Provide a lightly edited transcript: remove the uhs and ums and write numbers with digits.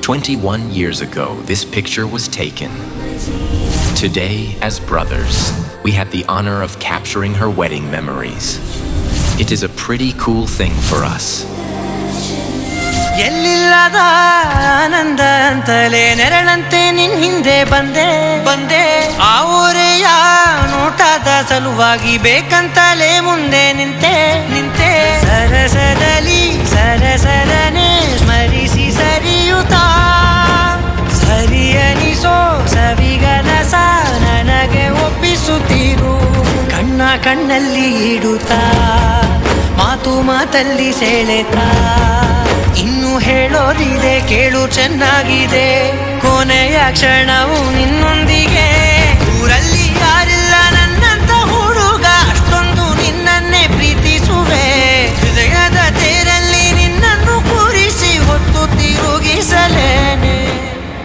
21 years ago, this picture was taken. Today, as brothers, we have the honor of capturing her wedding memories. It is a pretty cool thing for us. ಎಲ್ಲಿಲ್ಲದ ಆನಂದ ಅಂತಲೇ ನೆರಳಂತೆ ನಿನ್ ಹಿಂದೆ ಬಂದೆ ಆ ಊರೆಯ ನೋಟದ ಸಲುವಾಗಿ ಬೇಕಂತಲೇ ಮುಂದೆ ನಿಂತೆ ಸರಸದಲ್ಲಿ ಸರಸರನೆ ಸ್ಮರಿಸಿ ಸರಿಯುತ್ತಾ ಸರಿಯನಿಸೋ ಸವಿಗನಸ ನನಗೆ ಒಪ್ಪಿಸುತ್ತೀರು ಕಣ್ಣಲ್ಲಿ ಇಡುತ್ತಾ ಮಾತಲ್ಲಿ ಸೆಳೆತಾ ಇನ್ನು ಹೇಳೋದಿದೆ ಕೇಳು ಚೆನ್ನಾಗಿದೆ ಕೊನೆಯ ಕ್ಷಣವು ನಿನ್ನೊಂದಿಗೆ